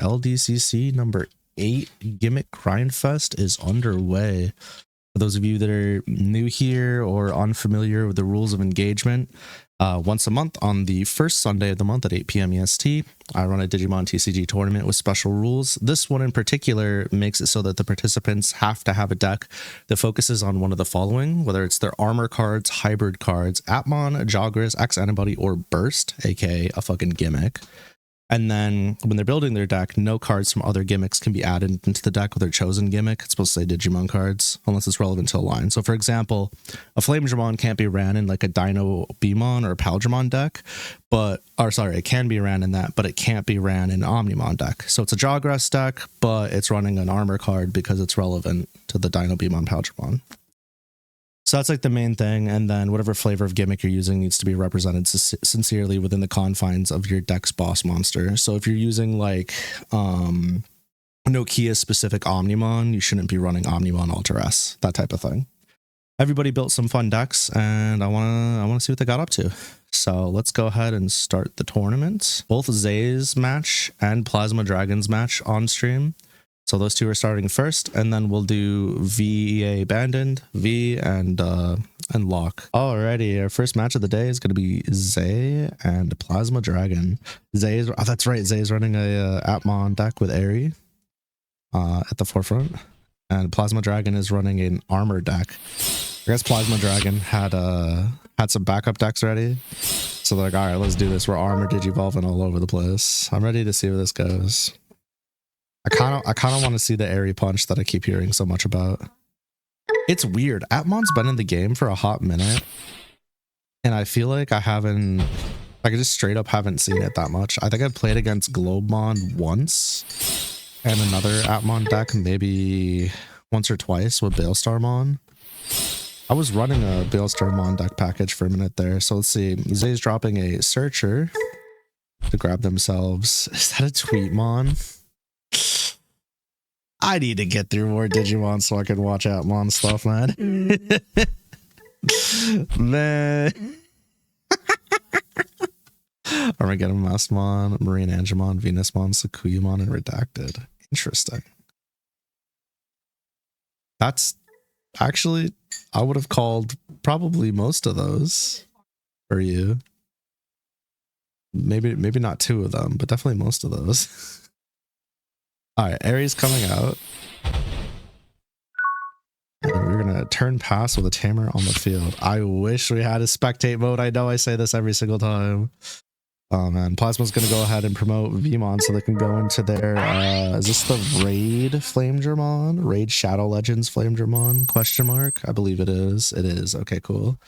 LDCC number 8 Gimmick Grindfest is underway. For those of you that are new here or unfamiliar with the rules of engagement, once a month on the first Sunday of the month at 8 p.m. EST, I run a Digimon TCG tournament with special rules. This one in particular makes it so that the participants have to have a deck that focuses on one of the following, whether it's their armor cards, hybrid cards, Appmon, Jogris, X-Antibody, or Burst, aka a fucking gimmick. And then when they're building their deck, no cards from other gimmicks can be added into the deck with their chosen gimmick. It's supposed to say Digimon cards, unless it's relevant to a line. So for example, a Flamedramon can't be ran in like a Dino Beamon or a Paldramon deck, it can be ran in that, but it can't be ran in an Omnimon deck. So it's a Jogras deck, but it's running an armor card because it's relevant to the Dino Beamon Paldramon. So that's like the main thing, and then whatever flavor of gimmick you're using needs to be represented sincerely within the confines of your deck's boss monster. So if you're using like Nokia specific Omnimon, you shouldn't be running Omnimon Alter S, that type of thing. Everybody built some fun decks, and I wanna see what they got up to. So let's go ahead and start the tournament. Both Zay's match and Plasma Dragon's match on stream. So those two are starting first, and then we'll do VEA Abandoned, V, and Lock. Alrighty, our first match of the day is going to be Zay and Plasma Dragon. That's right, Zay's running a Appmon deck with Airy at the forefront, and Plasma Dragon is running an armor deck. I guess Plasma Dragon had some backup decks ready, so they're like, all right, let's do this. We're armor digivolving all over the place. I'm ready to see where this goes. I kind of want to see the Airy Punch that I keep hearing so much about. It's weird. Appmon's been in the game for a hot minute, and I feel like I just straight up haven't seen it that much. I think I played against Globemon once, and another Appmon deck maybe once or twice with Bailstarmon. I was running a Bailstarmon deck package for a minute there. So let's see. Zay's dropping a Searcher to grab themselves. Is that a Tweetmon? I need to get through more Digimon so I can watch Appmon stuff, man. Man. Armageddon Maskmon, Marine Angemon, Venusmon, Sakuyamon, and Redacted. Interesting. That's actually, I would have called probably most of those for you. Maybe not two of them, but definitely most of those. All right, Airy's coming out. And we're going to turn pass with a Tamer on the field. I wish we had a spectate mode. I know I say this every single time. Oh man, Plasma's going to go ahead and promote Vmon so they can go into their, is this the Raid Flamedramon? Raid Shadow Legends Flamedramon? Question mark? I believe it is. It is. Okay, cool.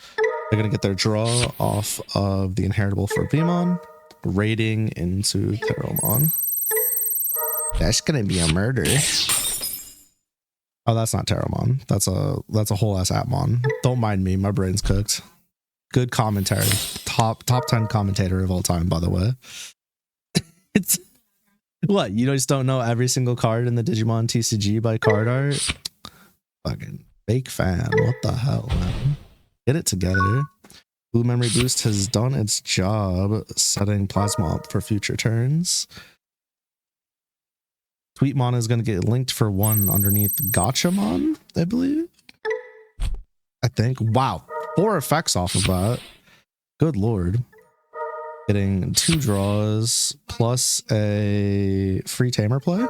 They're going to get their draw off of the Inheritable for Vmon, raiding into Theromon. That's gonna be a murder. Oh, that's not Terramon. That's a whole ass Appmon. Don't mind me, my brain's cooked. Good commentary. Top 10 commentator of all time, by the way. It's what, you just don't know every single card in the Digimon TCG by card art? Fucking fake fan. What the hell, man? Get it together. Blue Memory Boost has done its job setting Plasma up for future turns. Tweetmon is going to get linked for one underneath Gachamon, I believe. I think. Wow. 4 effects off of that. Good lord. Getting 2 draws plus a free Tamer play,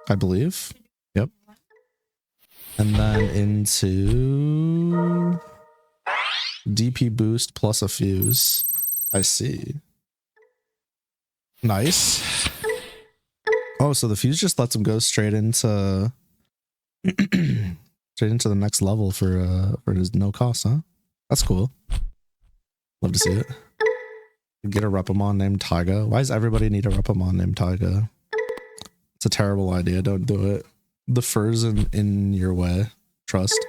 I believe. Yep. And then into DP boost plus a fuse. I see. Nice. Oh, so the fuse just lets him go straight into the next level for his no cost, huh? That's cool. Love to see it. Get a Repamon named Taiga. Why does everybody need a Repamon named Taiga? It's a terrible idea. Don't do it. The fur's in your way. Trust.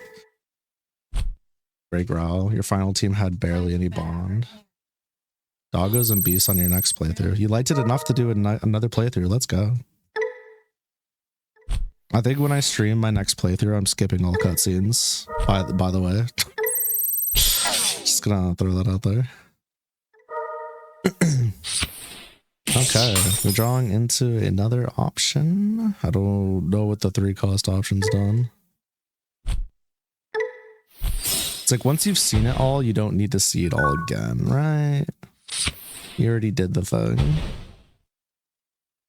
Grey Growl. Your final team had barely any bond. Doggos and Beasts on your next playthrough. You liked it enough to do another playthrough. Let's go. I think when I stream my next playthrough, I'm skipping all cutscenes. By the way, just gonna throw that out there. Okay, we're drawing into another option. I don't know what the 3-cost option's done. It's like once you've seen it all, you don't need to see it all again, right? You already did the thing.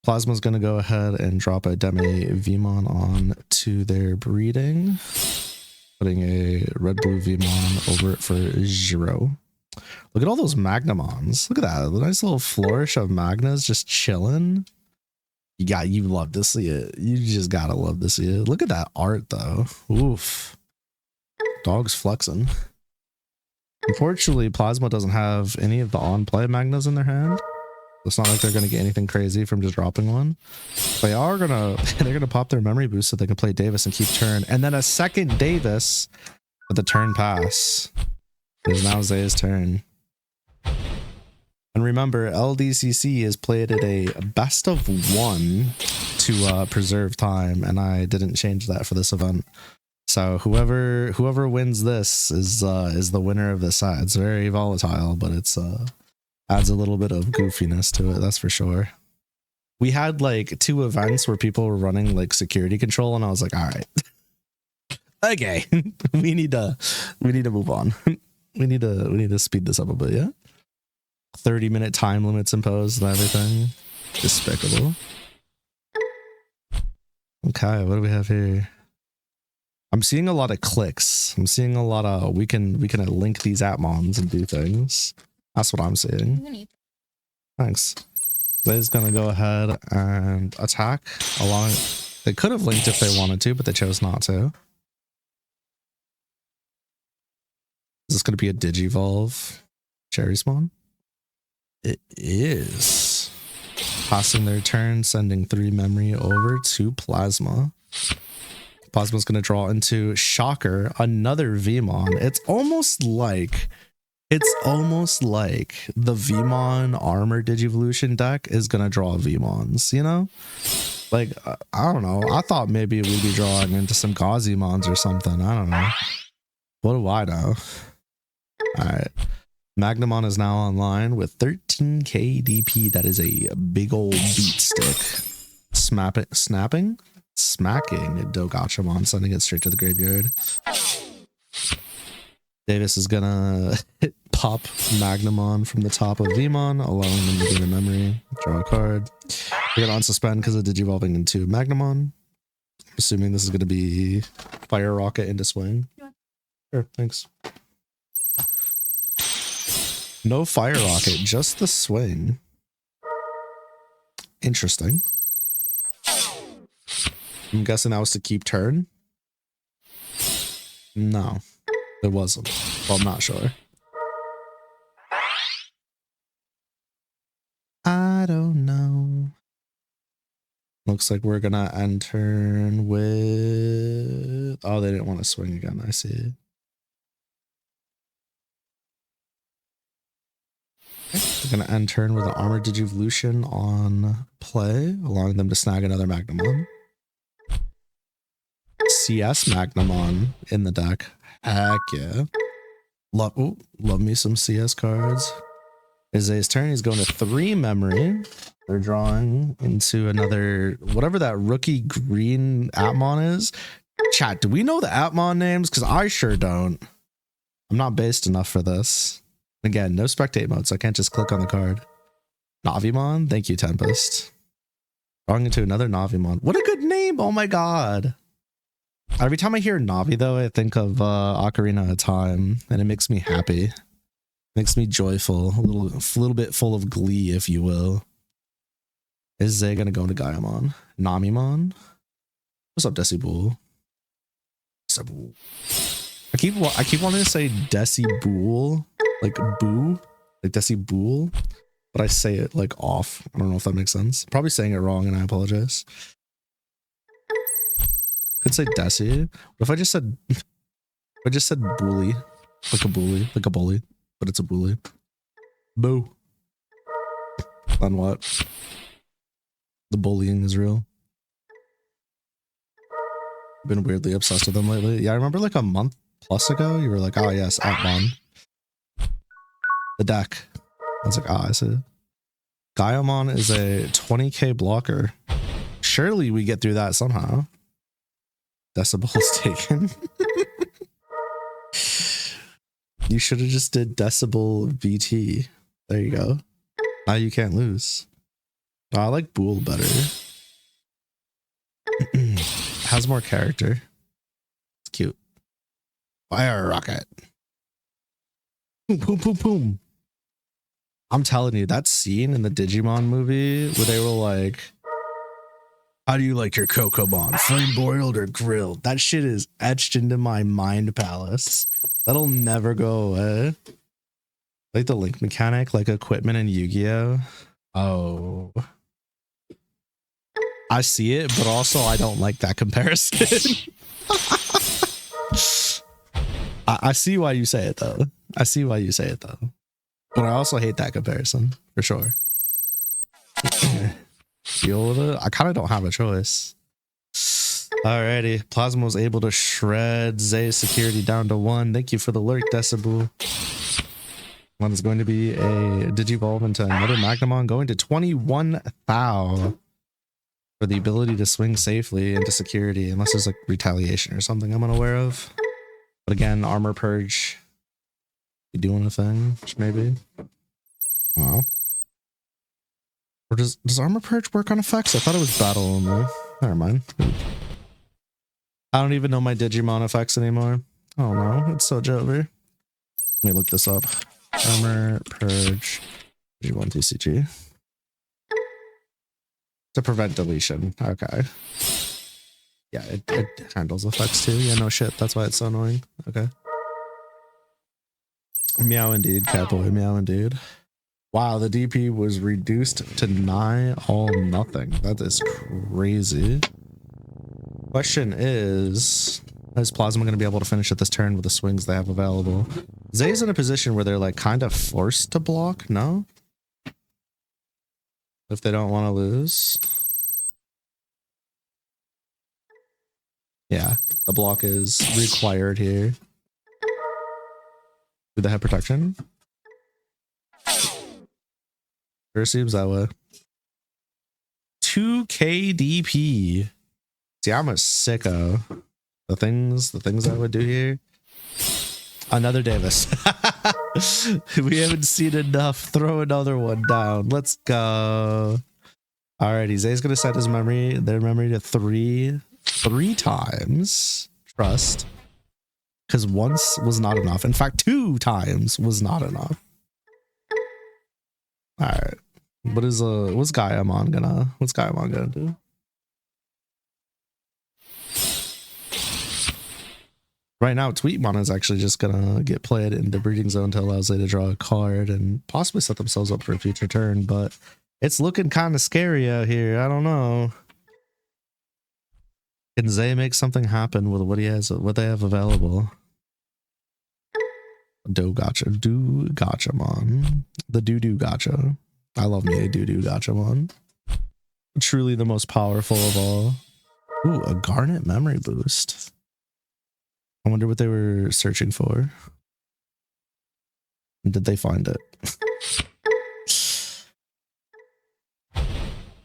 Plasma's going to go ahead and drop a Demi Vmon on to their breeding. Putting a red-blue Vmon over it for 0. Look at all those Magnamons. Look at that. The nice little flourish of Magnas just chilling. You love to see it. You just gotta love to see it. Look at that art though. Oof. Dog's flexing. Unfortunately, Plasma doesn't have any of the on-play Magnas in their hand. It's not like they're gonna get anything crazy from just dropping one. They are gonna they're gonna pop their memory boost so they can play Davis and keep turn. And then a second Davis with the turn pass. It is now Zay's turn. And remember, LDCC is played at a best of 1 to preserve time, and I didn't change that for this event. So whoever wins this is the winner of this set. It's very volatile, but it's adds a little bit of goofiness to it, that's for sure. We had like 2 events where people were running like security control, and I was like, all right, okay, we need to move on. We need to speed this up a bit, yeah? 30-minute time limits imposed and everything. Despicable. Okay, what do we have here? I'm seeing a lot of clicks. I'm seeing a lot of we can link these Appmons and do things. That's what I'm seeing. Thanks. They's gonna go ahead and attack along. They could have linked if they wanted to, but they chose not to. Is this going to be a Digivolve Cherry Spawn? It is. Passing their turn, sending 3 memory over to Plasma. Plasma's going to draw into Shocker, another Vmon. It's almost like the Vmon Armor Digivolution deck is going to draw Vmons, you know? Like, I don't know. I thought maybe we'd be drawing into some Gazimons or something. I don't know. What do I know? Alright, Magnamon is now online with 13k DP. That is a big old beat stick. Smacking a Dogachamon, sending it straight to the graveyard. Davis is gonna pop Magnamon from the top of Vmon, allowing them to gain a memory, draw a card. We're gonna unsuspend because of Digivolving into Magnamon. Assuming this is gonna be Fire Rocket into swing. Sure, thanks. No Fire Rocket, just the swing. Interesting. I'm guessing that was to keep turn? No, it wasn't. Well, I'm not sure. I don't know. Looks like we're gonna end turn with... Oh, they didn't want to swing again, I see. They're gonna end turn with an Armored Digivolution on play, allowing them to snag another Magnamon. CS Magnamon in the deck. Heck yeah. Love me some CS cards. Is his turn. He's going to 3 memory. They're drawing into another, whatever that rookie green Appmon is. Chat, do we know the Appmon names? Because I sure don't. I'm not based enough for this. Again, no spectate mode, so I can't just click on the card. Navimon? Thank you, Tempest. Drawing into another Navimon. What a good name! Oh my god. Every time I hear Navi, though, I think of Ocarina of Time, and it makes me happy. Makes me joyful. A little bit full of glee, if you will. Is Zay gonna go into Gaiamon? Namimon? What's up, Desibool? What's up? I keep wanting to say Desibool, like boo, like Desibool, but I say it like off. I don't know if that makes sense. Probably saying it wrong, and I apologize. Could say Desi. What if I just said bully, like a bully, but it's a bully. Boo. Then what? The bullying is real. Been weirdly obsessed with them lately. Yeah, I remember like a month plus ago, you were like, oh yes, Appmon. The deck. I was like, ah, I see. Gaiamon is a 20k blocker. Surely we get through that somehow. Decibel is taken. You should have just did Decibel VT. There you go. Now you can't lose. Oh, I like Bool better. Has more character. It's cute. Fire rocket. Boom, boom, boom, boom. I'm telling you, that scene in the Digimon movie where they were like, how do you like your Cocobon? Flame boiled or grilled? That shit is etched into my mind palace. That'll never go away. Like the link mechanic, like equipment in Yu-Gi-Oh. Oh. I see it, but also I don't like that comparison. I see why you say it though. I see why you say it though. But I also hate that comparison for sure. Deal with it. I kind of don't have a choice. Alrighty. Plasma was able to shred Zay's security down to 1. Thank you for the lurk, Decibel. One is going to be a Digivolve into another Magnamon, going to 21 Thou for the ability to swing safely into security, unless there's like retaliation or something I'm unaware of. But again, Armor Purge. You doing a thing, maybe? Wow. Or does Armor Purge work on effects? I thought it was battle only. Never mind. I don't even know my Digimon effects anymore. Oh no, it's so Jover. Let me look this up. Armor Purge Digimon TCG. To prevent deletion. Okay. Yeah, it handles effects too. Yeah, no shit. That's why it's so annoying. Okay. Meow indeed, Catboy. Meow indeed. Wow, the DP was reduced to nigh all nothing. That is crazy. Question is Plasma going to be able to finish at this turn with the swings they have available? Zay's in a position where they're like kind of forced to block, no? If they don't want to lose. Yeah, the block is required here. Do they have protection? Sure seems that way. 2k DP. See, I'm a sicko. The things I would do here. Another Davis. We haven't seen enough. Throw another one down. Let's go. Alrighty, Zay's gonna set his their memory to three times. Trust. Because once was not enough. In fact, 2 times was not enough. Alright. What's Gaiamon gonna do? Right now, Tweetmon is actually just gonna get played in the breeding zone to allow Zay to draw a card and possibly set themselves up for a future turn, but it's looking kind of scary out here. I don't know. Can Zay make something happen with what they have available? Gachamon. The doo-doo gacha. I love me a doo-doo gachamon. Truly the most powerful of all. Ooh, a Garnet memory boost. I wonder what they were searching for. Did they find it?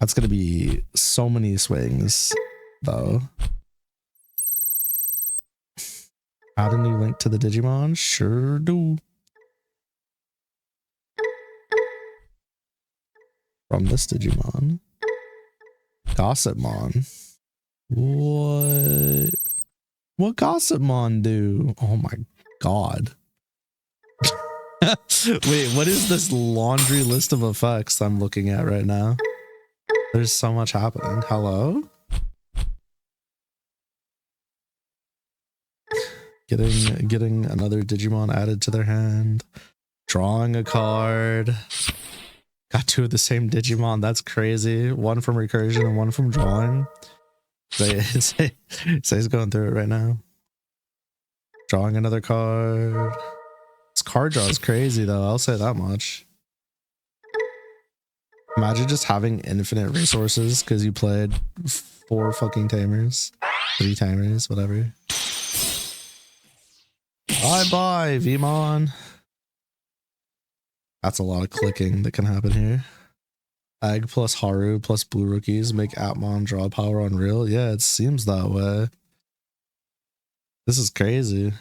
That's gonna be so many swings, though. Add a new link to the Digimon? Sure do. From this Digimon. Gossipmon. What Gossipmon do? Oh my god. Wait, what is this laundry list of effects I'm looking at right now? There's so much happening. Hello? Getting another Digimon added to their hand. Drawing a card. Got 2 of the same Digimon. That's crazy. One from recursion and one from drawing. Say's going through it right now. Drawing another card. This card draw is crazy though. I'll say that much. Imagine just having infinite resources because you played 4 fucking tamers. 3 tamers, whatever. Bye, Vmon. That's a lot of clicking that can happen here. Egg plus Haru plus blue rookies make Appmon draw power unreal. Yeah, it seems that way. This is crazy.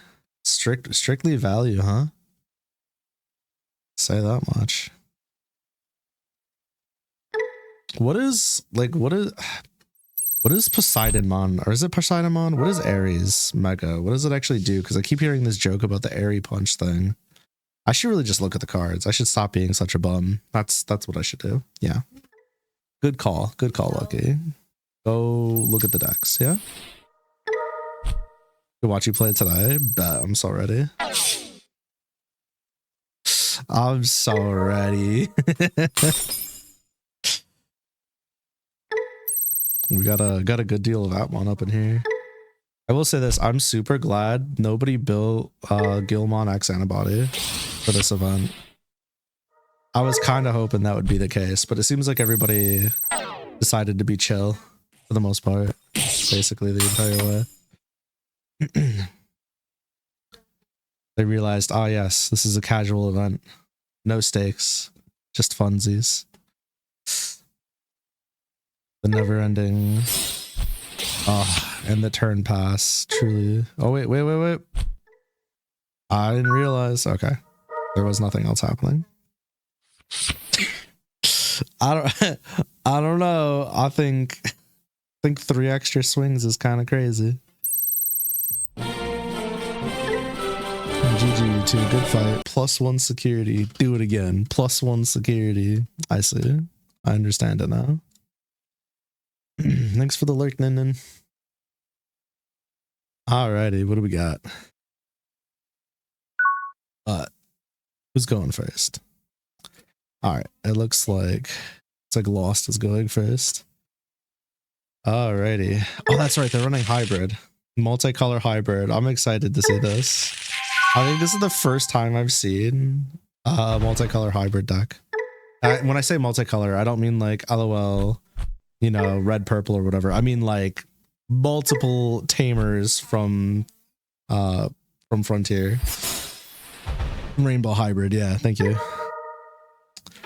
Strictly value, huh? Say that much. What is Poseidonmon? Or is it Poseidonmon? What is Ares Mega? What does it actually do? Because I keep hearing this joke about the Airy Punch thing. I should really just look at the cards. I should stop being such a bum. That's what I should do. Yeah. Good call. Good call, Lucky. Go look at the decks, yeah? Good watch you play today. Bet. I'm so ready. I'm so ready. We got a good deal of Appmon up in here. I will say this, I'm super glad nobody built Gilmon X antibody for this event. I was kind of hoping that would be the case, but it seems like everybody decided to be chill for the most part, basically the entire way. They realized, oh yes, this is a casual event. No stakes, just funsies. The never-ending... Oh, and the turn pass, truly. Oh, wait. I didn't realize. Okay. There was nothing else happening. I don't know. I think 3 extra swings is kind of crazy. GG, you two. Good fight. +1 security. Do it again. +1 security. I see. I understand it now. Thanks for the lurk, Ninden. Alrighty, what do we got? Who's going first? Alright, it looks like it's like Lost is going first. Alrighty. Oh, that's right, they're running hybrid. Multicolor hybrid. I'm excited to see this. I think this is the first time I've seen a multicolor hybrid deck. When I say multicolor, I don't mean like LOL, you know, red, purple, or whatever. I mean like multiple tamers from Frontier. Rainbow hybrid, yeah, thank you.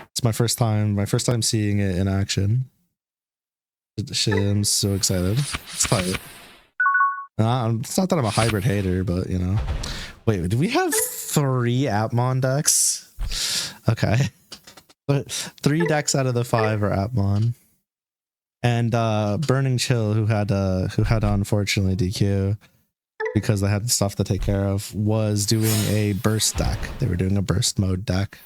It's my first time seeing it in action. Shit, I'm so excited. It's tight. It's not that I'm a hybrid hater, but you know. Wait, do we have 3 Appmon decks? Okay. But 3 decks out of the 5 are Appmon. And Burning Chill, who had to unfortunately DQ because they had stuff to take care of, was doing a burst deck. They were doing a burst mode deck.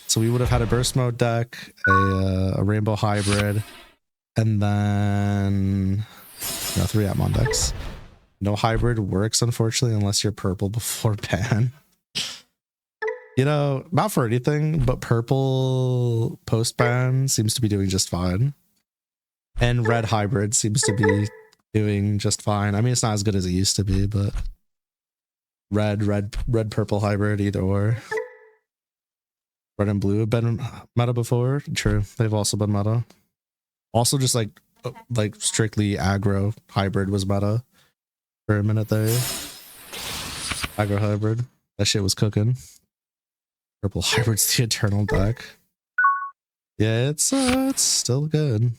So we would have had a burst mode deck, a rainbow hybrid, and then 3 Appmon decks. No hybrid works, unfortunately, unless you're purple before ban. You know, not for anything, but purple post ban seems to be doing just fine. And red hybrid seems to be doing just fine. I mean, it's not as good as it used to be, but red purple hybrid, either or. Red and blue have been meta before. True, they've also been meta. Also, just like strictly aggro hybrid was meta for a minute there. Aggro hybrid, that shit was cooking. Purple hybrid's the eternal deck. Yeah, it's still good.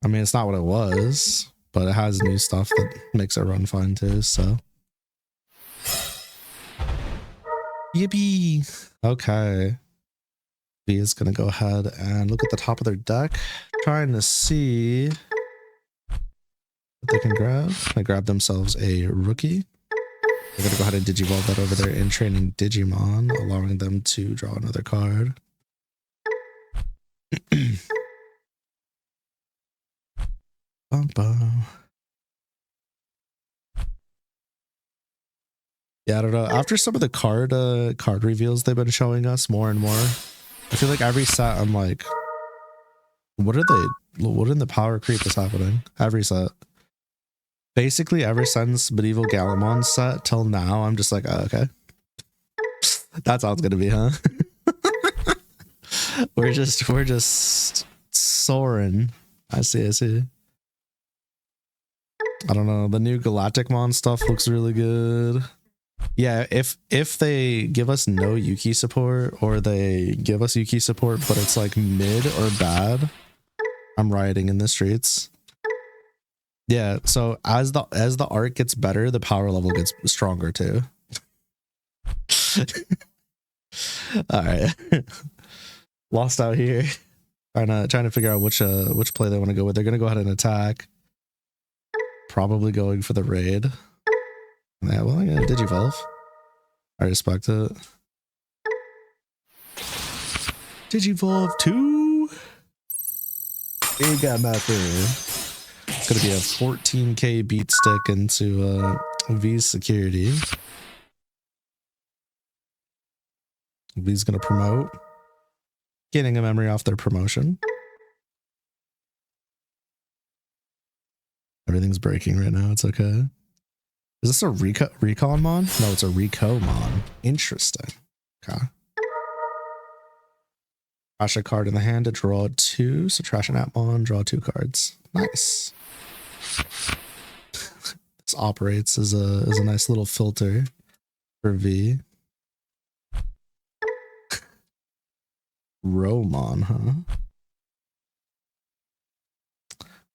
I mean, it's not what it was, but it has new stuff that makes it run fine too, so. Yippee! Okay. B is gonna go ahead and look at the top of their deck, trying to see what they can grab. They grab themselves a rookie. They're gonna go ahead and digivolve that over there in training Digimon, allowing them to draw another card. Bum, bum. Yeah, I don't know. After some of the card reveals they've been showing us more and more, I feel like every set I'm like, what in the power creep is happening? Every set. Basically ever since Medieval Galamon set till now, I'm just like, oh, okay. That's how it's gonna be, huh? we're just soaring. I see. I don't know. The new Galacticmon stuff looks really good. Yeah, if they give us no Yuki support or they give us Yuki support but it's like mid or bad, I'm rioting in the streets. Yeah, so as the art gets better, the power level gets stronger too. All right. Lost out here. Trying to figure out which play they want to go with. They're gonna go ahead and attack. Probably going for the raid. Yeah, well, I'm gonna Digivolve. I respect it. Digivolve 2. We got nothing. It's gonna be a 14k beat stick into V's security. V's gonna promote. Getting a memory off their promotion. Everything's breaking right now. It's okay. Is this a recon mon? No, it's a Reco mon. Interesting. Okay. Trash a card in the hand to draw 2. So trash an Appmon, draw 2 cards. Nice. This operates as a nice little filter for V. Romon, huh?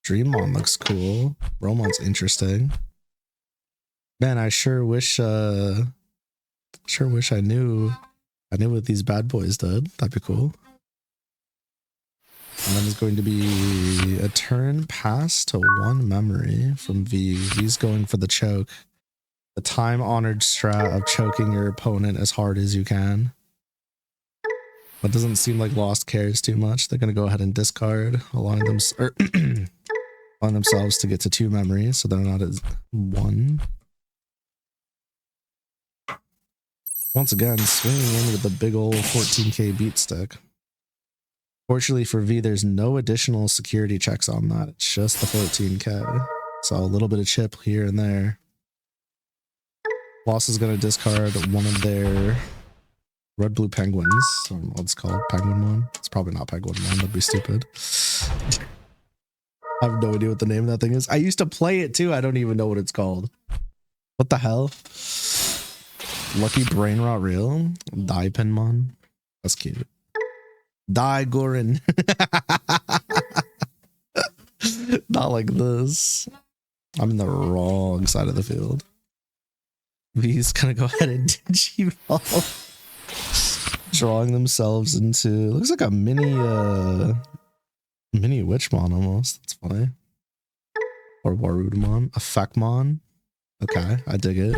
Dreammon looks cool. Romon's interesting. Man, I sure wish I knew what these bad boys did. That'd be cool. And then it's going to be a turn pass to 1 memory from V. V's going for the choke. The time-honored strat of choking your opponent as hard as you can. But doesn't seem like Lost cares too much. They're going to go ahead and discard, allowing themselves to get to 2 memories, so they're not at 1. Once again, swinging in with the big old 14k beat stick. Fortunately for V, there's no additional security checks on that. It's just the 14k. So a little bit of chip here and there. Lost is going to discard one of their red blue penguins. I don't know what it's called. Penguin one? It's probably not penguin one. That'd be stupid. I have no idea what the name of that thing is. I used to play it too. I don't even know what it's called. What the hell? Lucky Brain Rot Real? Dipinmon? That's cute. Gorin. Not like this. I'm in the wrong side of the field. V's gonna go ahead and Digivolve. Drawing themselves into, looks like a mini Witchmon almost. That's funny. Or Warudamon. A Feckmon. Okay, I dig it.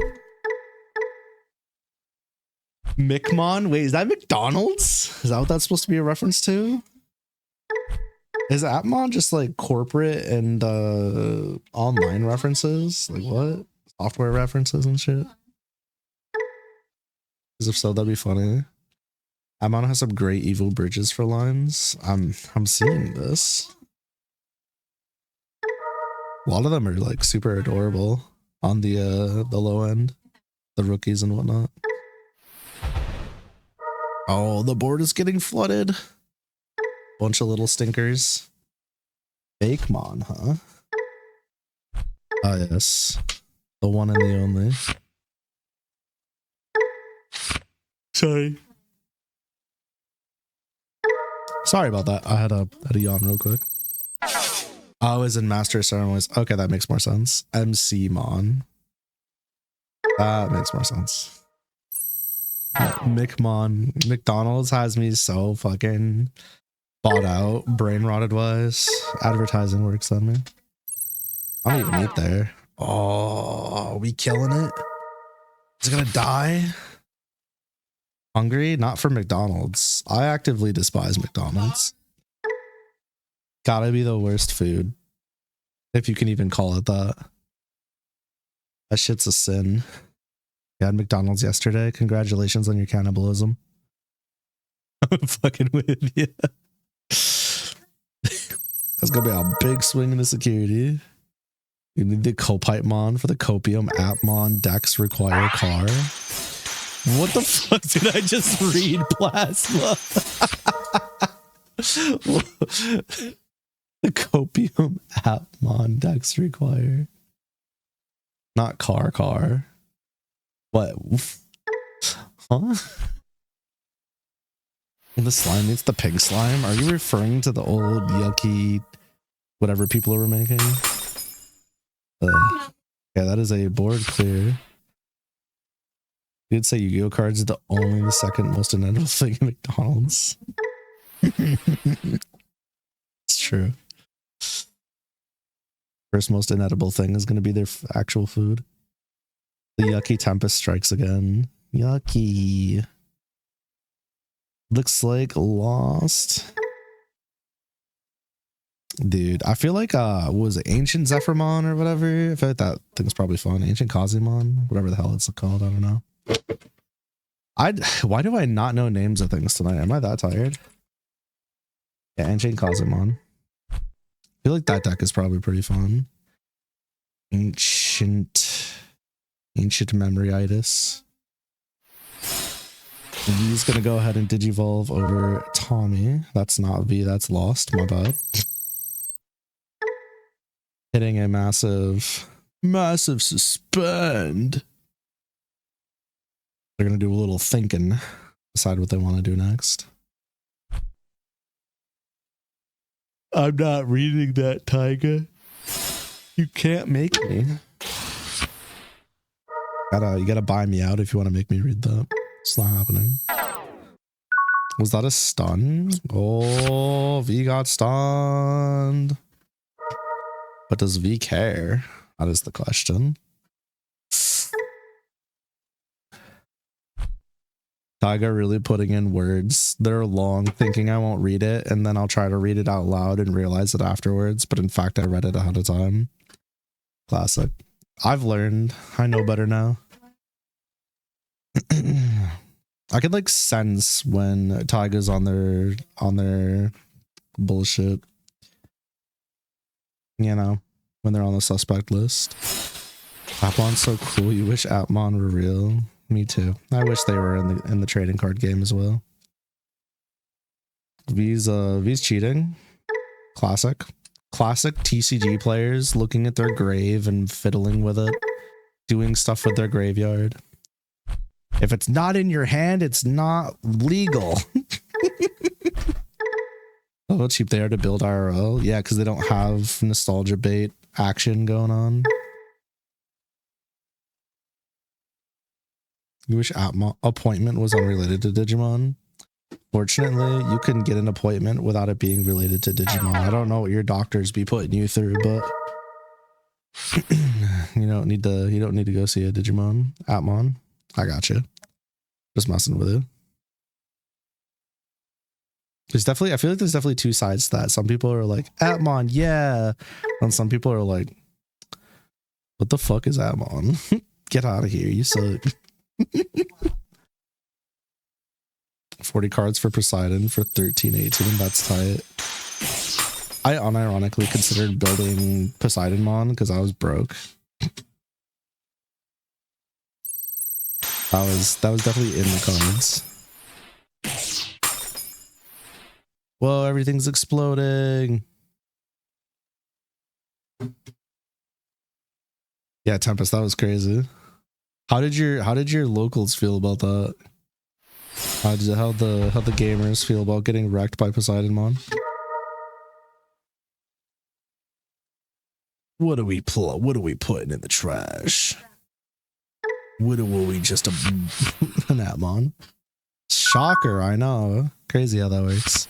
Mickmon? Wait, is that McDonald's? Is that what that's supposed to be a reference to? Is Appmon just like corporate and online references? Like what? Software references and shit? Because if so, that'd be funny. Appmon has some great evil bridges for lines. I'm seeing this. A lot of them are like super adorable on the low end, the rookies and whatnot. Oh, the board is getting flooded. Bunch of little stinkers. Fakemon, huh? Ah, yes. The one and the only. Sorry. Sorry about that. I had a yawn real quick. I was in Master Ceremonies. Okay, that makes more sense. MC-mon. That makes more sense. Mickmon. McDonald's has me so fucking bought out, brain rotted wise. Advertising works on me. I don't even eat there. Oh, are we killing it? Is it gonna die? Hungry? Not for McDonald's. I actively despise McDonald's. Gotta be the worst food. If you can even call it that. That shit's a sin. You had McDonald's yesterday. Congratulations on your cannibalism. I'm fucking with you. That's gonna be a big swing in the security. You need the Copite-mon for the Copium. Appmon decks require car. What the fuck did I just read? Plasma. The Copium Appmon decks require. Not car. What? Huh? The slime, it's the pig slime. Are you referring to the old yucky whatever people were making? Yeah, that is a board clear. You'd say Yu-Gi-Oh cards are the second most inedible thing in McDonald's. It's true. First most inedible thing is going to be their actual food. The yucky tempest strikes again. Yucky. Looks like lost. Dude, I feel like was it Ancient Zephyrmon or whatever? I feel like that thing's probably fun. Ancient Kazimon, whatever the hell it's called, I don't know. Why do I not know names of things tonight? Am I that tired? Yeah, Ancient Kazimon. I feel like that deck is probably pretty fun. Ancient Memoryitis. V's gonna go ahead and Digivolve over Tommy. That's not V, that's Lost, my bad. Hitting a massive suspend. They're gonna do a little thinking, decide what they want to do next. I'm not reading that, Tiger. You can't make me. You gotta buy me out if you want to make me read that. It's not happening. Was that a stun? Oh, V got stunned. But does V care? That is the question. Tiger really putting in words that are long, thinking I won't read it, and then I'll try to read it out loud and realize it afterwards, but in fact I read it ahead of time. Classic. I've learned. I know better now. I could like sense when Tiger's on their bullshit. You know, when they're on the suspect list. Appmon's so cool. You wish Appmon were real. Me too. I wish they were in the trading card game as well. V's cheating. Classic TCG players looking at their grave and fiddling with it, doing stuff with their graveyard. If it's not in your hand, it's not legal. Oh, how cheap they are to build IRL. Yeah, because they don't have nostalgia bait action going on. You wish Appmon appointment was unrelated to Digimon. Fortunately, you can get an appointment without it being related to Digimon. I don't know what your doctors be putting you through, but you don't need to go see a Digimon. Appmon, I got you. Just messing with you. There's definitely, I feel like there's definitely two sides to that. Some people are like, Appmon, yeah. And some people are like, what the fuck is Appmon? Get out of here, you suck. 40 cards for Poseidon for 13.18. That's tight. I unironically considered building Poseidonmon because I was broke. That was definitely in the cards. Whoa, everything's exploding. Yeah, Tempest, that was crazy. How did your locals feel about that? How the gamers feel about getting wrecked by Poseidonmon? What are we putting in the trash? What are we just an Appmon? Shocker, I know. Crazy how that works.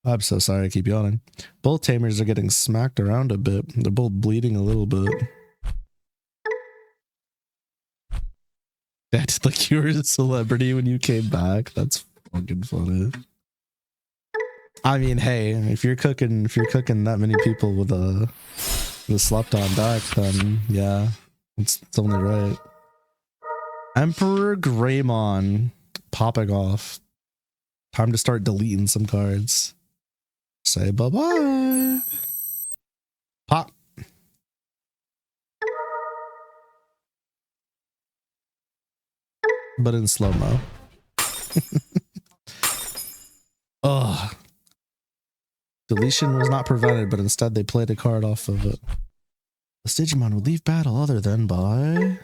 I'm so sorry I keep yawning. Both tamers are getting smacked around a bit. They're both bleeding a little bit. Acted like you were a celebrity when you came back. That's fucking funny. I mean, hey, if you're cooking that many people with a slept on deck, then yeah, it's only right. Emperor Greymon popping off. Time to start deleting some cards. Say bye-bye. Pop. But in slow-mo. Ugh. Deletion was not prevented, but instead they played a card off of it. This Digimon would leave battle other than by...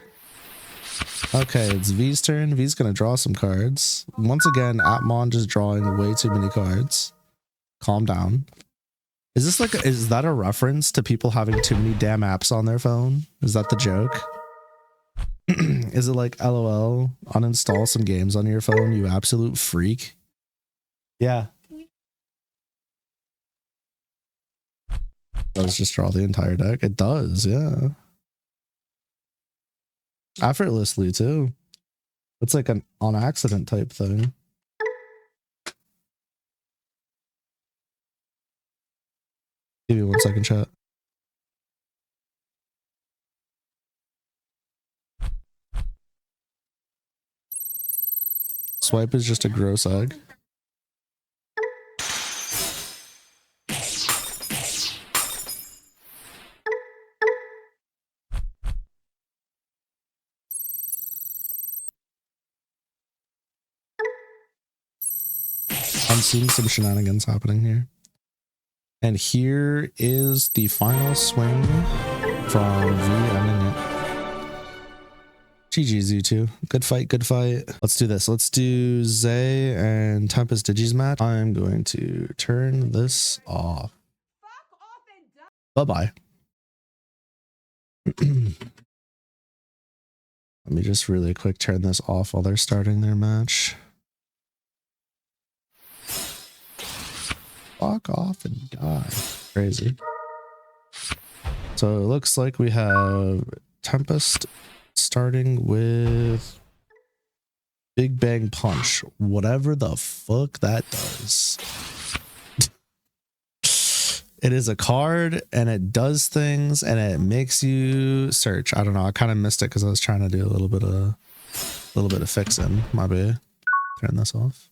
Okay, it's V's turn. V's gonna draw some cards. Once again, Appmon just drawing way too many cards. Calm down. Is this like is that a reference to people having too many damn apps on their phone? Is that the joke? Is it like LOL, uninstall some games on your phone, you absolute freak? Yeah. Does just draw the entire deck? It does, yeah. Effortlessly too. It's like an on accident type thing. Give me 1 second, chat. Swipe is just a gross egg. I'm seeing some shenanigans happening here. And here is the final swing from V ending it. GG's, you two. Good fight, good fight. Let's do this. Let's do Zay and Tempest Digis match. I'm going to turn this off. Bye-bye. Let me just really quick turn this off while they're starting their match. Fuck off and die. Crazy. So it looks like we have Tempest starting with Big Bang Punch. Whatever the fuck that does. It is a card and it does things and it makes you search. I don't know. I kind of missed it because I was trying to do a little bit of fixing. My bad. Turn this off.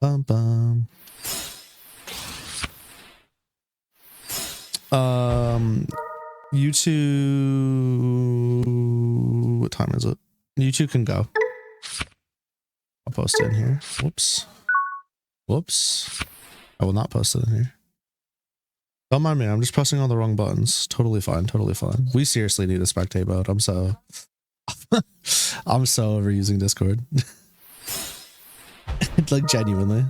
Bum bum. You two, what time is it? You two can go. I'll post it in here. Whoops. Whoops. I will not post it in here. Don't mind me, I'm just pressing all the wrong buttons. Totally fine, totally fine. We seriously need a spectate mode. I'm so overusing Discord. Like genuinely.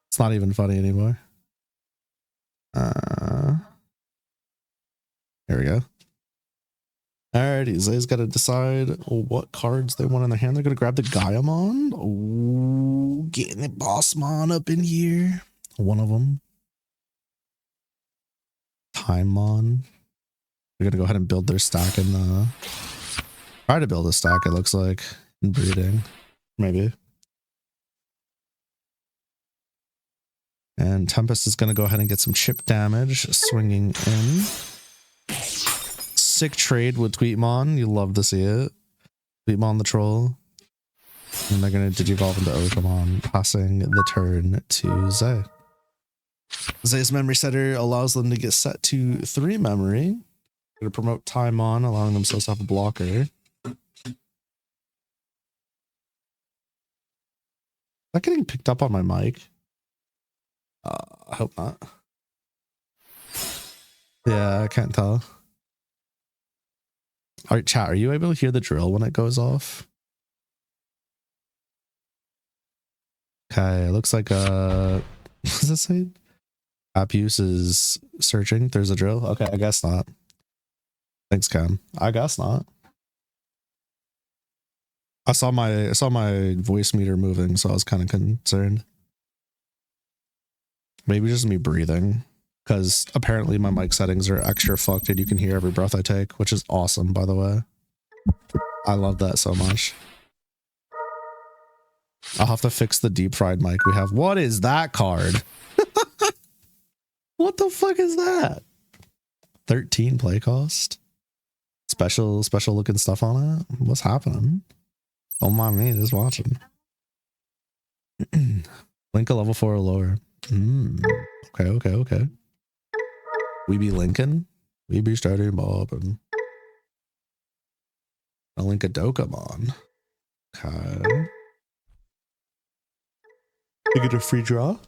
It's not even funny anymore. Here we go. Alrighty, Zay's got to decide what cards they want in their hand. They're going to grab the Gaiamon. Oh, getting the Bossmon up in here. One of them. Timemon. They're going to go ahead and build their stack in the... Try to build a stack, it looks like. In breeding. Maybe. And Tempest is going to go ahead and get some chip damage. Swinging in. Sick trade with Tweetmon. You love to see it. Tweetmon the troll. And they're going to Digivolve into Okamon, passing the turn to Zay. Zay's memory setter allows them to get set to 3 memory. Going to promote Timon, allowing themselves to have a blocker. Is that getting picked up on my mic? I hope not. Yeah, I can't tell. All right, chat, are you able to hear the drill when it goes off? Okay, it looks like what does it say? App use is searching. There's a drill. Okay, I guess not. Thanks, Cam. I guess not. I saw my voice meter moving, so I was kind of concerned. Maybe just me breathing. Because apparently my mic settings are extra fucked and you can hear every breath I take, which is awesome, by the way. I love that so much. I'll have to fix the deep fried mic we have. What is that card? What the fuck is that? 13 play cost? Special looking stuff on it? What's happening? Don't mind me, just watching. Link a level 4 or lower. Okay. We be linking. We be starting Bob and a link a Dokemon. Okay. You get a free draw.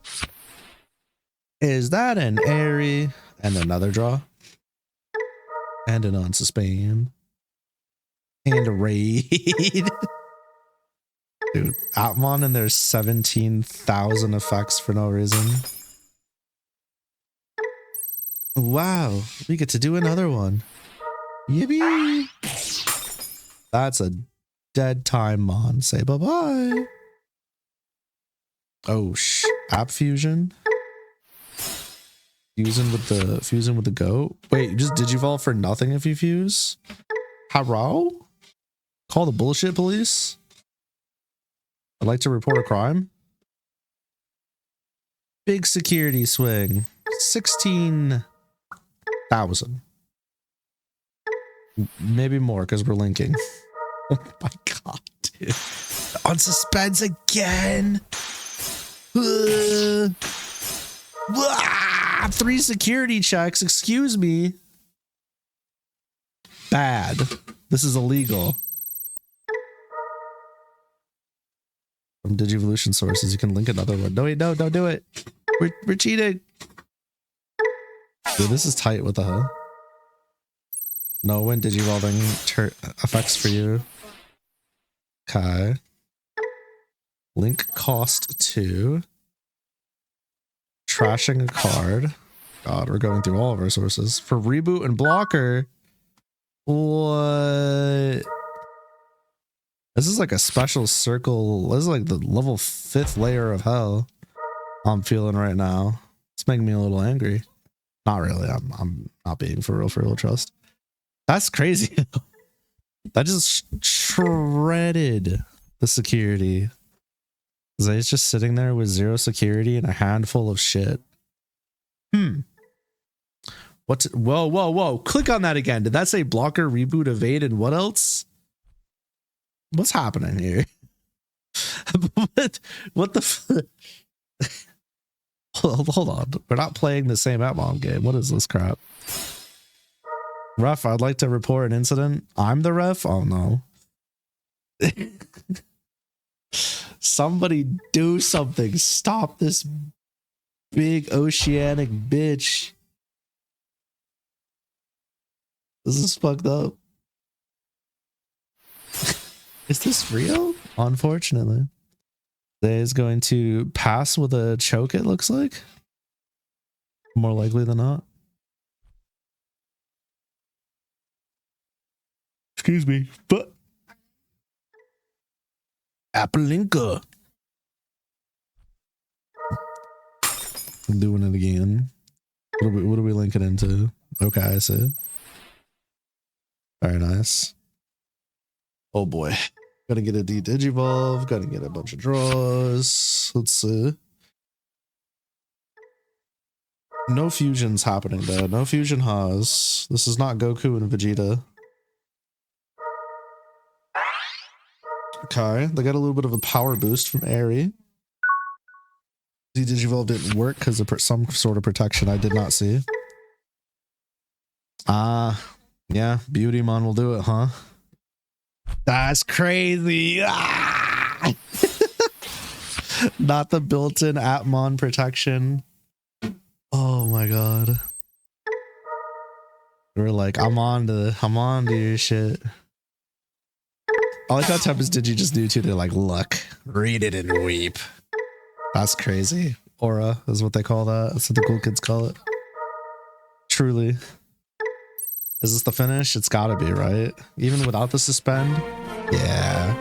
Is that an airy? And another draw. And an unsuspend. And a raid. Dude, Appmon and there's 17,000 effects for no reason. Wow, we get to do another one. Yippee! That's a dead time, Mon. Say bye-bye. Oh, App Fusion. Fusing with the goat. Wait, you just Digivolve for nothing if you fuse? Hello? Call the bullshit police? I'd like to report a crime. Big security swing. 16,000. Maybe more because we're linking. Oh my god, dude. On suspense again. 3 security checks, excuse me. Bad. This is illegal. From Digivolution sources, you can link another one. No, wait, no, don't do it. We're cheating. Dude, this is tight. What the hell? No, when Digivolving effects for you. Okay. Link cost 2. Trashing a card. God, we're going through all of our sources. For reboot and blocker. What? This is like a special circle. This is like the level 5th layer of hell I'm feeling right now. It's making me a little angry. Not really. I'm not being for real trust. That's crazy. That just shredded the security. Zay's just sitting there with 0 security and a handful of shit. What's whoa. Click on that again. Did that say blocker, reboot, evade, and what else? What's happening here? what the hold on. We're not playing the same Appmon game. What is this crap? Ref, I'd like to report an incident. I'm the ref? Oh no. Somebody do something. Stop this big oceanic bitch. This is fucked up. Is this real? Unfortunately. They is going to pass with a choke, it looks like. More likely than not. Excuse me, but Appalinka. I'm doing it again. What are we linking into? Okay, I see. Very nice. Oh boy. Gotta get a Digivolve. Gotta get a bunch of draws. Let's see. No fusions happening though. No fusion has. This is not Goku and Vegeta. Okay, they got a little bit of a power boost from Airy. The Digivolve didn't work because of some sort of protection I did not see. Yeah, Beautymon will do it, huh? That's crazy. Not the built-in Appmon protection. Oh my god. We're like, I'm on to your shit. I like how Tempest Digi just do too. They're like, look, read it and weep. That's crazy. Aura is what they call that. That's what the cool kids call it. Truly. Is this the finish? It's gotta be, right? Even without the suspend? Yeah.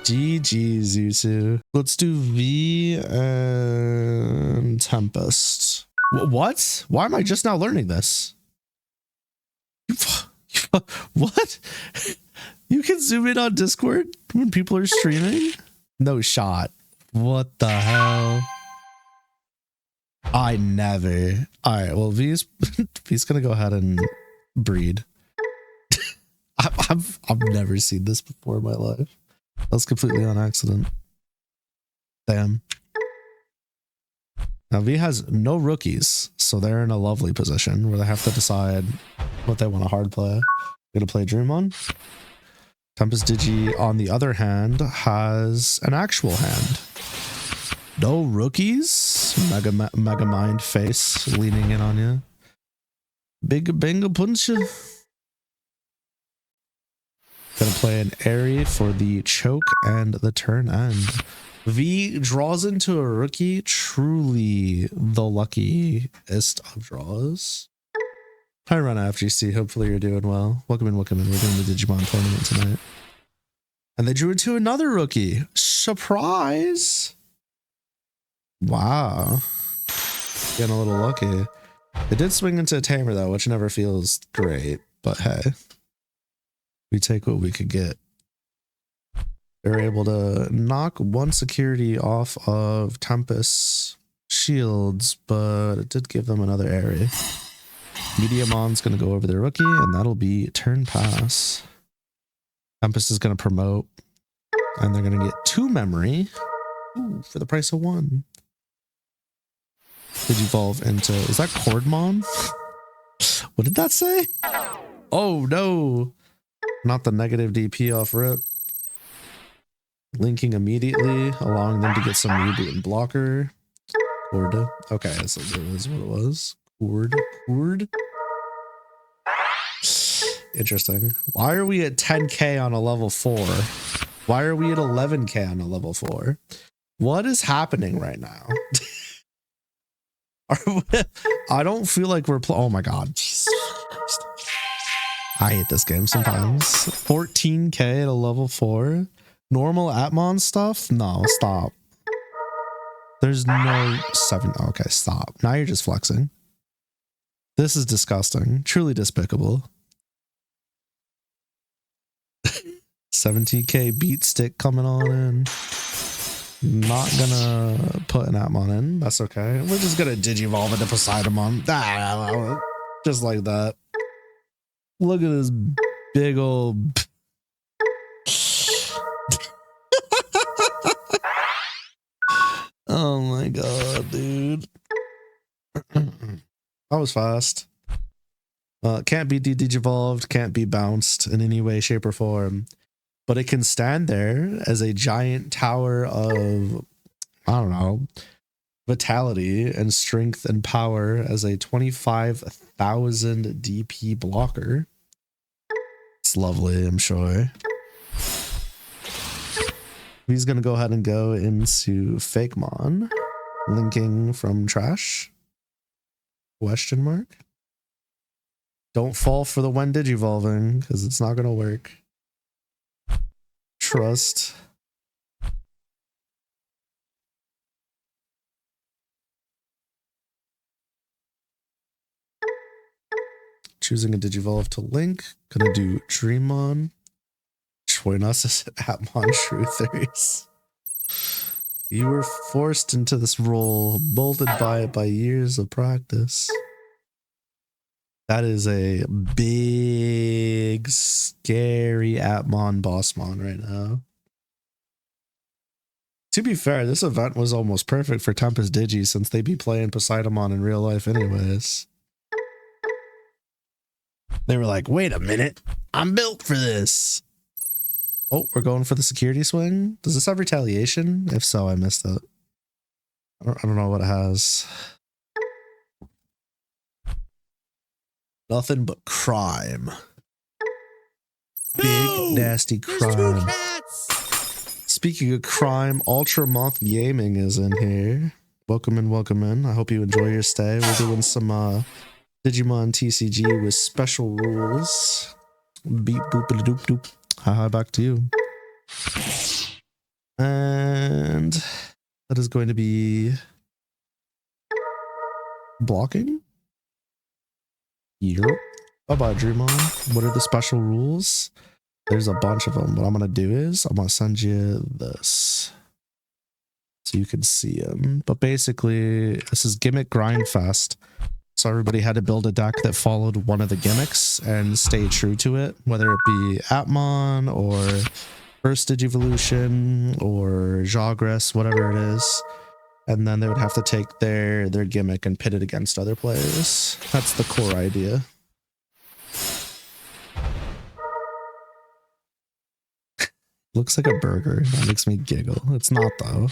GG, Zusu. Let's do V and Tempest. What? Why am I just now learning this? What? You can zoom in on Discord when people are streaming? No shot. What the hell? I never. All right, well, V's gonna go ahead and breed. I've never seen this before in my life. That was completely on accident. Damn. Now V has no rookies, so they're in a lovely position where they have to decide what they want to hard play. Gonna play Dreamon. Tempest Digi, on the other hand, has an actual hand. No rookies? Mega Mind face leaning in on you. Big Benga Punch. Gonna play an Airy for the choke and the turn end. V draws into a rookie. Truly the luckiest of draws. Hi, run FGC. Hopefully you're doing well. Welcome in, welcome in. We're doing the Digimon tournament tonight. And they drew into another rookie. Surprise! Wow. Getting a little lucky. They did swing into a tamer though, which never feels great. But hey, we take what we could get. They're able to knock one security off of Tempest's shields, but it did give them another area. Mediamon's going to go over their rookie, and that'll be turn pass. Tempest is going to promote, and they're going to get 2 memory. Ooh, for the price of 1. Did you evolve into... Is that Cordmon? What did that say? Oh, no. Not the negative DP off rip. Linking immediately, allowing them to get some reboot and blocker. Cord. Okay, so that was what it was. Cord. Interesting. Why are we at 10k on a level 4? Why are we at 11k on a level 4? What is happening right now? I don't feel like we're oh my god. I hate this game sometimes. 14k at a level 4. Normal Appmon stuff? No, stop. There's no 7. Okay, stop. Now you're just flexing. This is disgusting. Truly despicable. 17k beat stick coming on in. Not gonna put an Appmon in. That's okay. We're just gonna digivolve into Poseidon. Just like that. Look at this big old... Oh my god, dude. That was fast. Can't be digivolved, can't be bounced in any way, shape, or form. But it can stand there as a giant tower of, I don't know, vitality and strength and power as a 25,000 DP blocker. It's lovely, I'm sure. He's going to go ahead and go into Fakemon. Linking from trash. Question mark. Don't fall for the when digivolving, because it's not going to work. Trust. Choosing a digivolve to link. Gonna do Dreamon. Join us as Appmon True Theories. You were forced into this role, molded by it by years of practice. That is a big, scary Appmon Bossmon right now. To be fair, this event was almost perfect for Tempest Digi since they be playing Poseidon in real life anyways. They were like, wait a minute, I'm built for this. Oh, we're going for the security swing. Does this have retaliation? If so, I missed it. I don't know what it has. Nothing but crime. Big, nasty crime. Speaking of crime, Ultramonth Gaming is in here. Welcome in, welcome in. I hope you enjoy your stay. We're doing some Digimon TCG with special rules. Beep, boop, a doop, doop. Haha, back to you. And that is going to be blocking. Yep. Bye-bye, Dreamon. What are the special rules? There's a bunch of them. What I'm going to do is I'm going to send you this so you can see them. But basically, this is Gimmick Grindfest. So everybody had to build a deck that followed one of the gimmicks and stay true to it, whether it be Appmon or First Digivolution or Jagras, whatever it is. And then they would have to take their gimmick and pit it against other players. That's the core idea. Looks like a burger. That makes me giggle. It's not, though.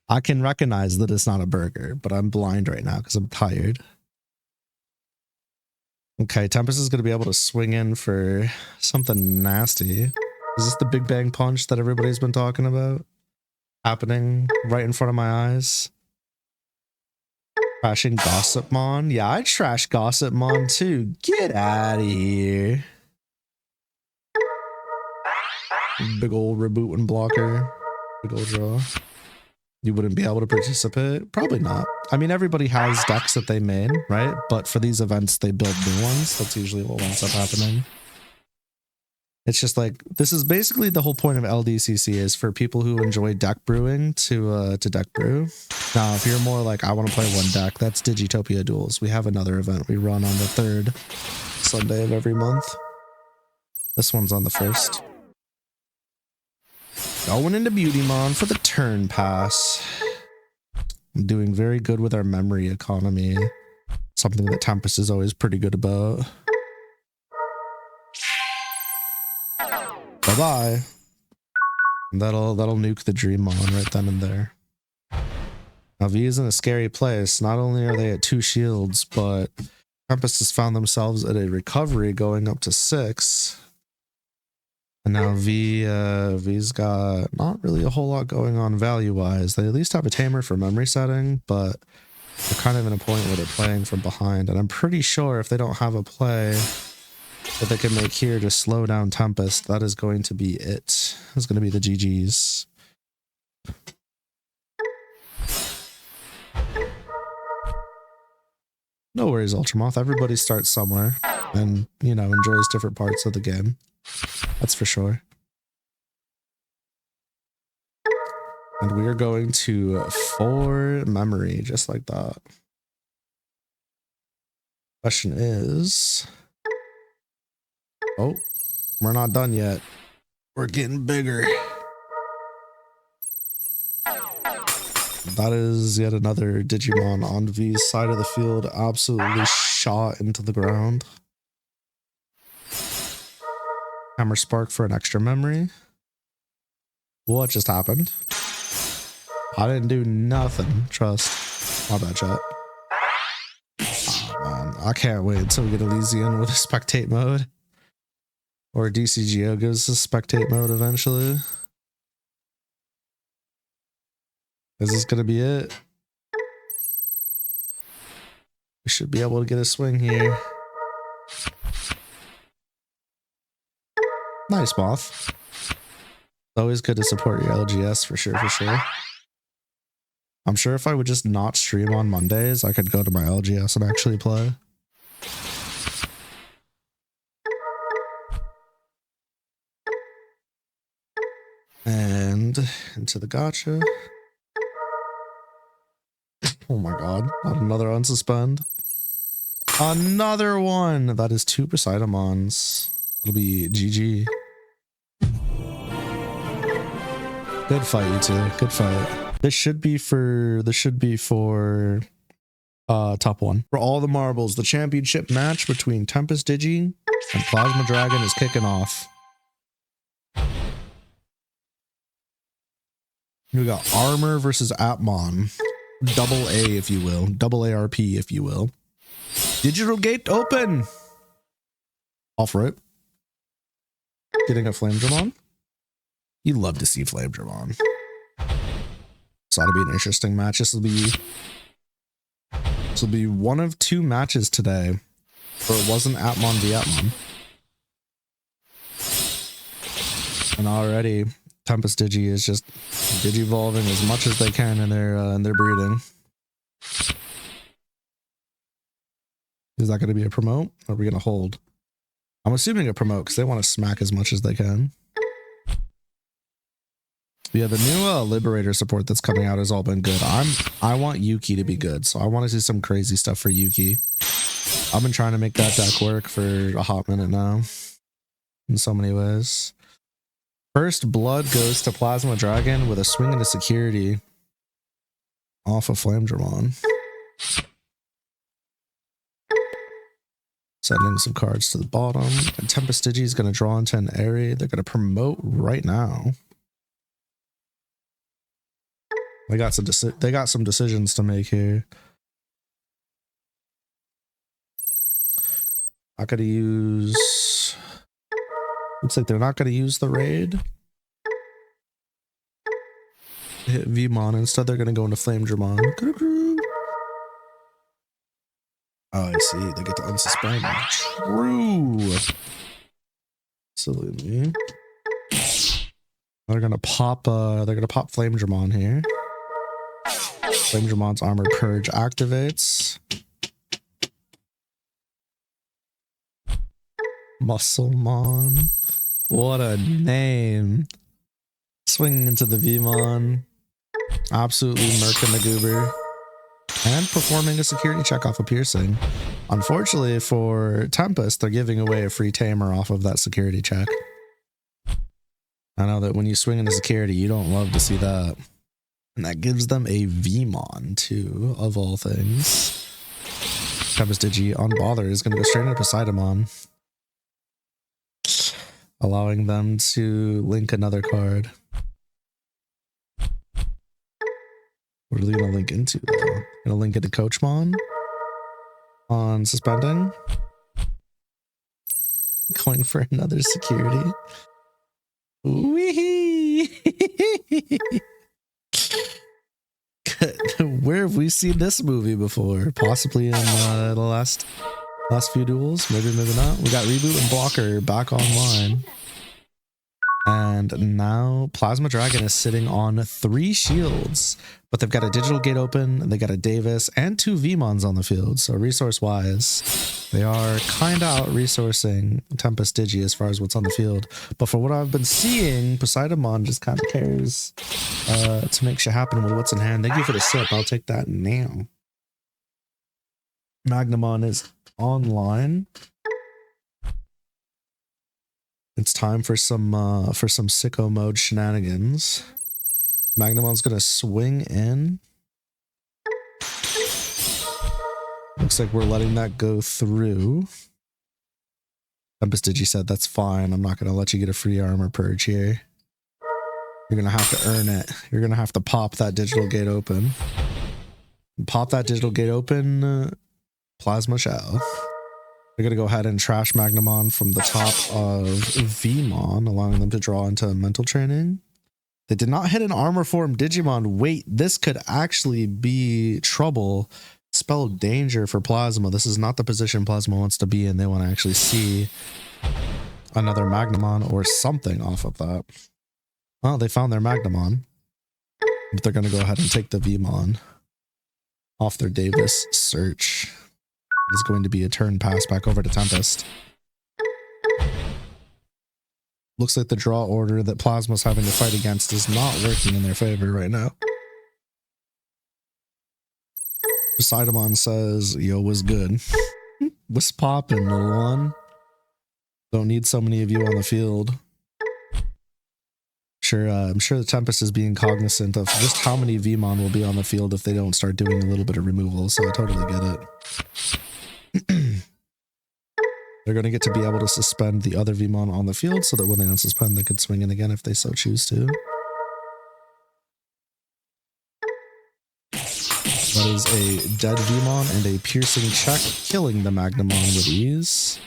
I can recognize that it's not a burger, but I'm blind right now because I'm tired. Okay, Tempest is going to be able to swing in for something nasty. Is this the Big Bang Punch that everybody's been talking about? Happening right in front of my eyes. Trashing Gossipmon? Yeah, I trash Gossipmon too. Get out of here. Big old reboot and blocker. Big old draw. You wouldn't be able to participate? Probably not. I mean, everybody has decks that they main, right? But for these events, they build new ones. That's usually what winds up happening. It's just like, this is basically the whole point of LDCC is for people who enjoy deck brewing to deck brew. Now, if you're more like, I want to play one deck, that's Digitopia Duels. We have another event we run on the 3rd Sunday of every month. This one's on the 1st. Going into Beautymon for the turn pass. I'm doing very good with our memory economy. Something that Tempest is always pretty good about. Bye-bye. That'll nuke the Dreammon right then and there. Now V is in a scary place. Not only are they at 2 shields, but Tempest has found themselves at a recovery going up to 6. And now V's got not really a whole lot going on value-wise. They at least have a tamer for memory setting, but they're kind of in a point where they're playing from behind. And I'm pretty sure if they don't have a play that they can make here to slow down Tempest, that is going to be it. It's going to be the GGs. No worries, Ultramoth. Everybody starts somewhere and, you know, enjoys different parts of the game. That's for sure. And we are going to 4 memory, just like that. Question is... Oh, we're not done yet. We're getting bigger. That is yet another Digimon on V's side of the field, absolutely shot into the ground. Hammer Spark for an extra memory. What just happened? I didn't do nothing. Trust. My bad, chat. Oh, man. I can't wait until we get Elysian with a spectate mode. Or DCGO goes to spectate mode eventually. Is this going to be it? We should be able to get a swing here. Nice, Moth. Always good to support your LGS for sure, for sure. I'm sure if I would just not stream on Mondays, I could go to my LGS and actually play. And into the gacha. Oh my god, not another unsuspend. Another one! That is 2 Poseidomons. It'll be GG. Good fight, you two. Good fight. This should be for top 1. For all the marbles, the championship match between Tempest Digi and Plasma Dragon is kicking off. We got Armor versus Appmon. Double A, if you will. Double ARP, if you will. Digital gate open! Off right. Getting a Flamedramon. You'd love to see Flamedramon. This ought to be an interesting match. This will be one of 2 matches today where it wasn't Appmon v Appmon. And already Tempest Digi is just digivolving as much as they can in their breeding. Is that going to be a promote? Or are we going to hold? I'm assuming a promote because they want to smack as much as they can. Yeah, the new Liberator support that's coming out has all been good. I want Yuki to be good, so I want to see some crazy stuff for Yuki. I've been trying to make that deck work for a hot minute now. In so many ways. First blood goes to Plasma Dragon with a swing into security off of Flamedramon. Sending some cards to the bottom. And Tempest Digi is going to draw into an area. They're going to promote right now. They got some decisions to make here. Not gonna use. Looks like they're not gonna use the raid. Hit Vmon. Instead, they're gonna go into Flamedramon. Oh, I see. They get to unsuspend. True. Absolutely. They're gonna pop. They're gonna pop Flamedramon here. Flamedramon's Armored Purge activates. Musclemon. What a name. Swinging into the Vmon. Absolutely murking the goober. And performing a security check off of Piercing. Unfortunately for Tempest, they're giving away a free tamer off of that security check. I know that when you swing into security, you don't love to see that. And that gives them a Vmon too, of all things. Tempest Digi, unbothered, is going to go straight into Poseidon, allowing them to link another card. What are they going to link into, though? Going to link into Coachmon on suspending. Going for another security. Wee. Where have we seen this movie before? Possibly in the last few duels. Maybe not. We got Reboot and Blocker back online. And now Plasma Dragon is sitting on 3 shields, but they've got a Digital Gate open, they got a Davis, and 2 Vmons on the field. So resource-wise, they are kind of out-resourcing Tempest Digi as far as what's on the field. But for what I've been seeing, Poseidon just kind of cares to make shit happen with what's in hand. Thank you for the sip. I'll take that now. Magnamon is online. It's time for some sicko mode shenanigans. Magnamon's gonna swing in. Looks like we're letting that go through. Tempest Digi said, that's fine. I'm not gonna let you get a free armor purge here. You're gonna have to earn it. You're gonna have to pop that digital gate open. Pop that digital gate open, Plasma Shell. They're going to go ahead and trash Magnamon from the top of Vmon, allowing them to draw into mental training. They did not hit an armor form Digimon. Wait, this could actually be trouble. Spell danger for Plasma. This is not the position Plasma wants to be in. They want to actually see another Magnamon or something off of that. Well, they found their Magnamon. But they're going to go ahead and take the Vmon off their Davis search. Is going to be a turn pass back over to Tempest. Looks like the draw order that Plasma's having to fight against is not working in their favor right now. Poseidon says, yo, was good. What's poppin', little one? Don't need so many of you on the field. I'm sure the Tempest is being cognizant of just how many Vmon will be on the field if they don't start doing a little bit of removal, so I totally get it. They're going to get to be able to suspend the other Vmon on the field so that when they unsuspend, they could swing in again if they so choose to. That is a dead Vmon and a piercing check, killing the Magnamon with ease.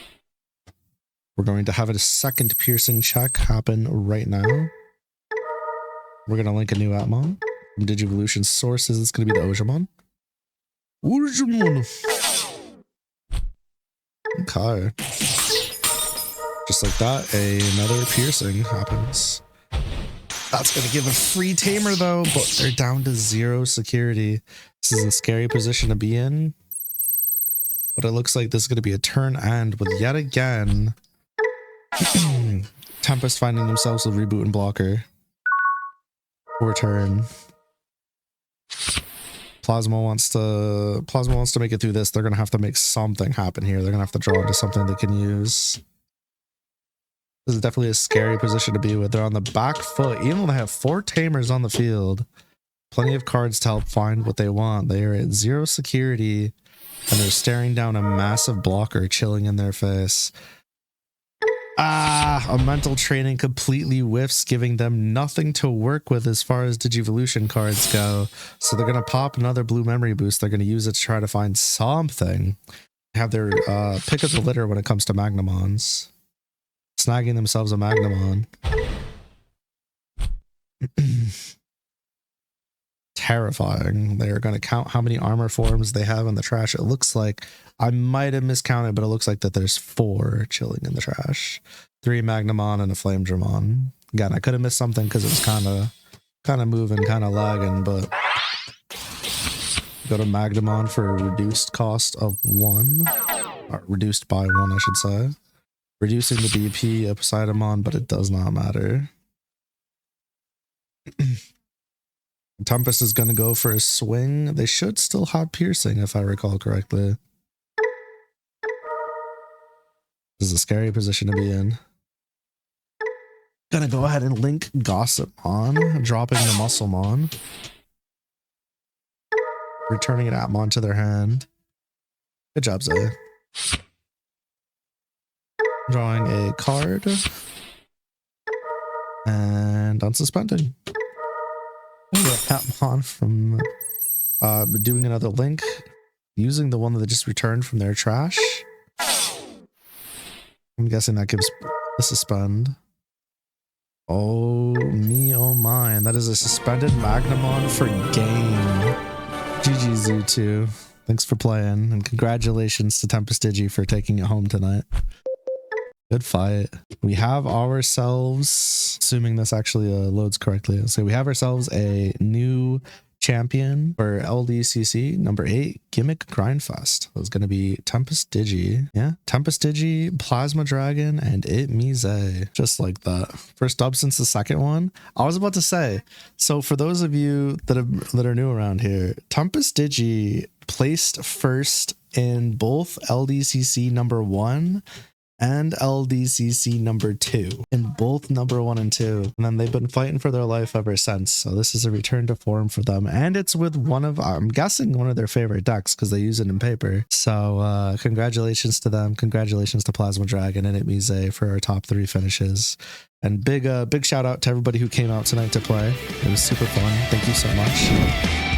We're going to have a second piercing check happen right now. We're going to link a new Appmon. From Digivolution sources, it's going to be the Ojamon. Okay. Just like that, another piercing happens. That's going to give a free tamer though, but they're down to 0 security. This is a scary position to be in. But it looks like this is going to be a turn end with yet again Tempest finding themselves with Reboot and Blocker. For turn. Plasma wants to make it through this. They're going to have to make something happen here. They're going to have to draw into something they can use. This is definitely a scary position to be with. They're on the back foot. Even though they have 4 tamers on the field, plenty of cards to help find what they want. They are at 0 security, and they're staring down a massive blocker chilling in their face. A mental training completely whiffs, giving them nothing to work with as far as Digivolution cards go. So they're going to pop another blue memory boost. They're going to use it to try to find something. Have their pick of the litter when it comes to Magnamons. Snagging themselves a Magnamon. Terrifying. They're going to count how many armor forms they have in the trash. It looks like, I might have miscounted, but it looks like that there's 4 chilling in the trash. 3 Magnamon and a Flamedramon. Again, I could have missed something because it was kind of moving, kind of lagging, but go to Magnamon for a reduced cost of 1. Or reduced by 1, I should say. Reducing the DP of Poseidon, but it does not matter. Tempest is going to go for a swing. They should still have piercing, if I recall correctly. This is a scary position to be in. Gonna go ahead and link Gossip on, dropping the Musclemon. Returning an Appmon to their hand. Good job, Zay. Drawing a card. And unsuspending. Appmon from doing another link. Using the one that they just returned from their trash. I'm guessing that gives a suspend. Oh me, oh mine. That is a suspended Magnamon for game. GG Zoo 2. Thanks for playing, and congratulations to Tempest Digi for taking it home tonight. Good fight. We have ourselves, assuming this actually loads correctly, so we have ourselves a new champion for LDCC number 8, Gimmick Grindfest. It's going to be Tempest Digi. Yeah, Tempest Digi, Plasma Dragon, and Nimadj. Just like that. First dub since the second one. I was about to say, so for those of you that are new around here, Tempest Digi placed first in both LDCC number 1 and LDCC number 2, in both number 1 and 2, and then they've been fighting for their life ever since. So this is a return to form for them, and it's with one of, I'm guessing, one of their favorite decks because they use it in paper. So congratulations to them, congratulations to Plasma Dragon and Nimadj for our top 3 finishes, and big shout out to everybody who came out tonight to play. It was super fun. Thank you so much.